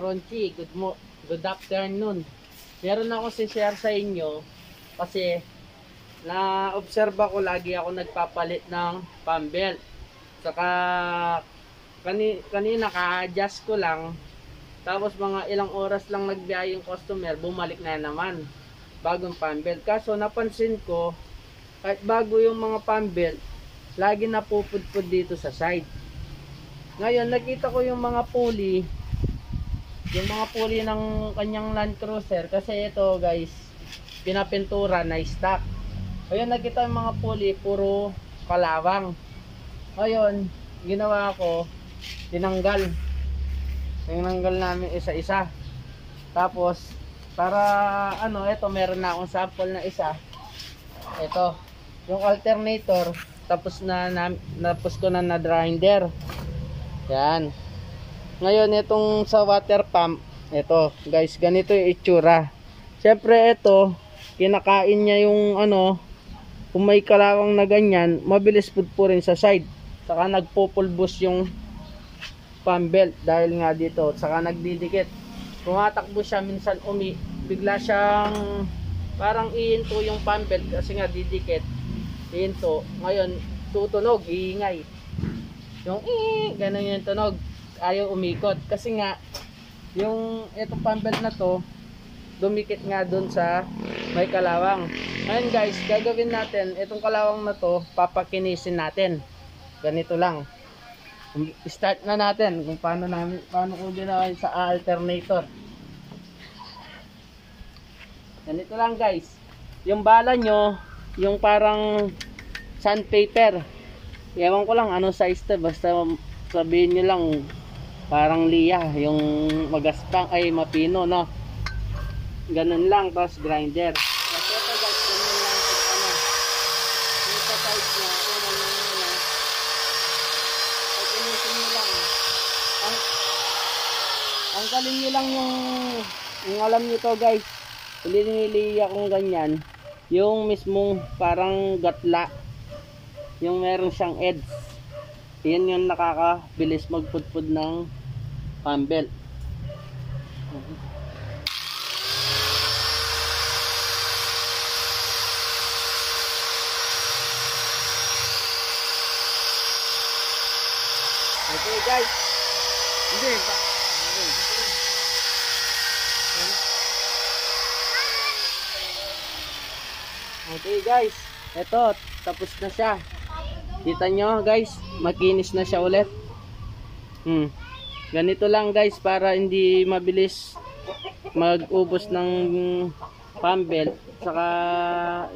Ronchi, good afternoon. Meron ako share sa inyo kasi na-obserba ko lagi ako nagpapalit ng pump belt. Saka kanina ka-adjust ko lang, tapos mga ilang oras lang nagbiyahe yung customer, bumalik na naman bagong pump belt. Kaso napansin ko, kahit bago yung mga pump belt, lagi napupudpud dito sa side. Ngayon nakita ko yung mga pulley ng kanyang Land Cruiser, kasi ito guys, pinapintura na stock. Ayun, nakita yung mga pulley puro kalawang. Ngayon ginawa ko, tinanggal namin isa-isa. Tapos para ito meron na akong sample na isa. Ito yung alternator, tapos ko na grinder. Yan. Ngayon itong sa water pump, ito guys, ganito yung itsura. Siyempre ito, kinakain niya yung kung may kalawang na ganyan, mabilis pudpurin sa side. Saka nagpupulbos yung pump belt dahil nga dito, saka nagdidikit. Tumatakbo siya, minsan bigla siyang parang ihinto yung pump belt kasi nga didikit. Ihinto. Ngayon tutunog, iingay. Yung ganun yung tunog. Ayaw umikot kasi nga yung itong pump belt na to dumikit nga dun sa may kalawang. Ngayon guys, gagawin natin itong kalawang na to, papakinisin natin. Ganito lang. Start na natin kung paano ko ginawa sa alternator. Ganito lang guys. Yung bala nyo, yung parang sandpaper, ewan ko lang anong size to, basta sabihin nyo lang parang liya, yung magaspang ay mapino, no? Ganun lang, tapos grinder. Kasi ito guys, ganun lang yung sa side niya, pagkinisin nyo lang. Ang galing nyo lang yung alam nyo to guys, hindi niliya kung ganyan, yung mismong parang gatla, yung meron siyang edge, yan yung nakakabilis magpudpud ng pump belt. Okay guys, okay guys, eto tapos na siya. Kita nyo guys, makinis na siya ulit. Ganito lang guys, para hindi mabilis mag-ubos ng pump belt, saka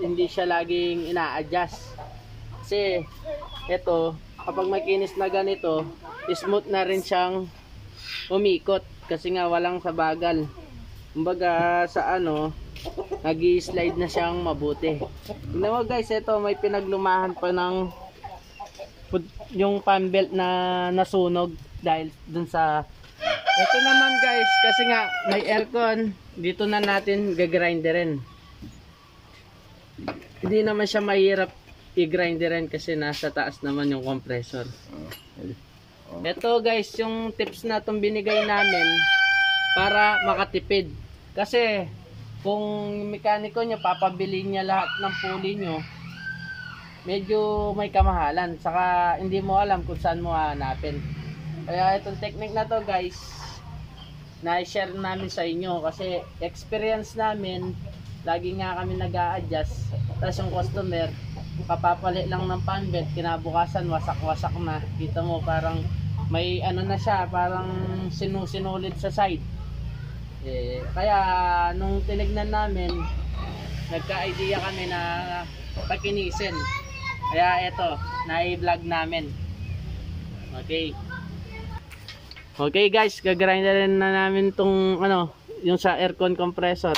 hindi siya laging ina-adjust. Kasi ito, kapag makinis na ganito, smooth na rin siyang umikot kasi nga walang sabagal. Kumbaga sa nag-i-slide na siyang mabuti. Tingnan mo guys, ito may pinaglumahan pa ng yung pump belt na nasunog dahil dun sa ito naman guys, kasi nga may aircon dito, na natin gagrinderin. Hindi naman siya mahirap i-grinderin kasi nasa taas naman yung compressor. Ito guys, yung tips na itong binigay namin para makatipid. Kasi kung mekaniko nyo papabili niya lahat ng pulley nyo, medyo may kamahalan, saka hindi mo alam kung saan mo hanapin. Kaya itong technique na to guys, na-share namin sa inyo kasi experience namin, lagi nga kami nag-a-adjust, tapos yung customer kapapalit lang ng pump belt, kinabukasan wasak-wasak na. Kita mo parang may na siya, parang sinulit sa side. Kaya nung tinignan namin, nagka-idea kami na pakinisin. Kaya ito, na-vlog namin. Okay guys, gagrinderin na namin tong yung sa aircon compressor.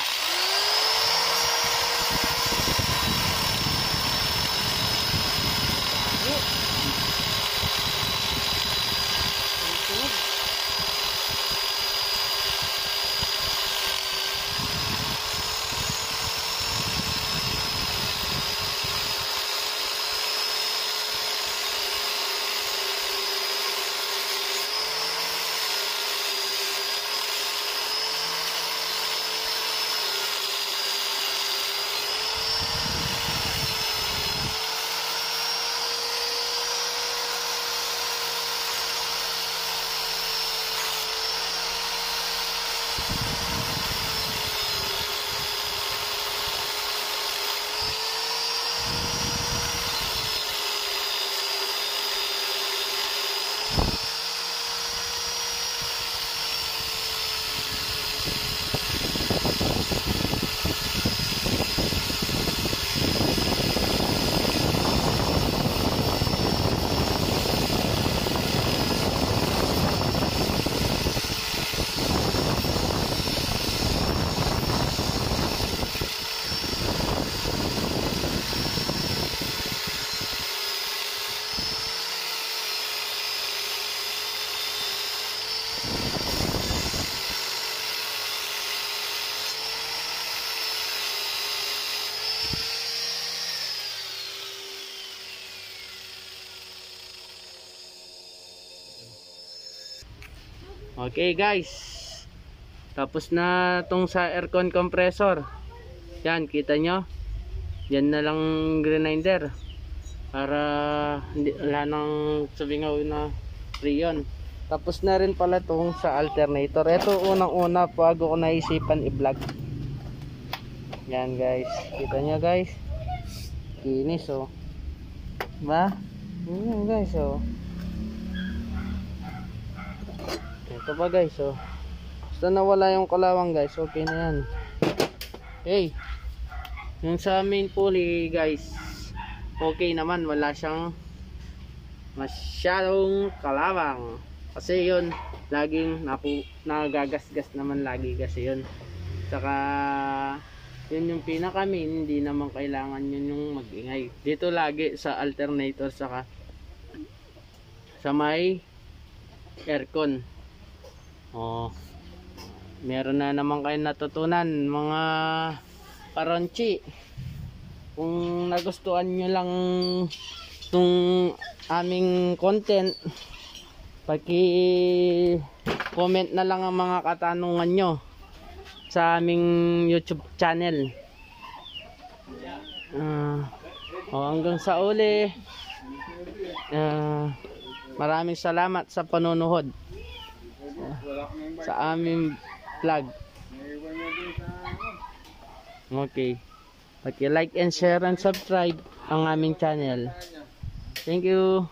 Okay guys, tapos na tong sa aircon compressor. Yan, kita nyo, yan na lang grinder para hindi, wala nang subingaw na rayon. Tapos na rin pala tong sa alternator. Ito unang una bago ko naisipan i-vlog. Yan guys, kita nyo guys, kinis oh, ba? Yan guys oh, ito pa guys oh, basta nawala yung kalawang guys, okay na yan. Okay, yung sa main pulley guys, okay naman, wala siyang masyadong kalawang kasi yun laging nagagasgas naman lagi kasi yun. Saka yun yung pinaka main, hindi naman kailangan yun yung magingay dito lagi sa alternator saka sa may aircon. Oh, meron na naman kayo natutunan mga karonchi. Kung nagustuhan nyo lang itong aming content, paki-comment na lang ang mga katanungan nyo sa aming YouTube channel. Hanggang sa uli, maraming salamat sa panonood sa aming vlog. Okay, paki-like and share and subscribe ang aming channel. Thank you.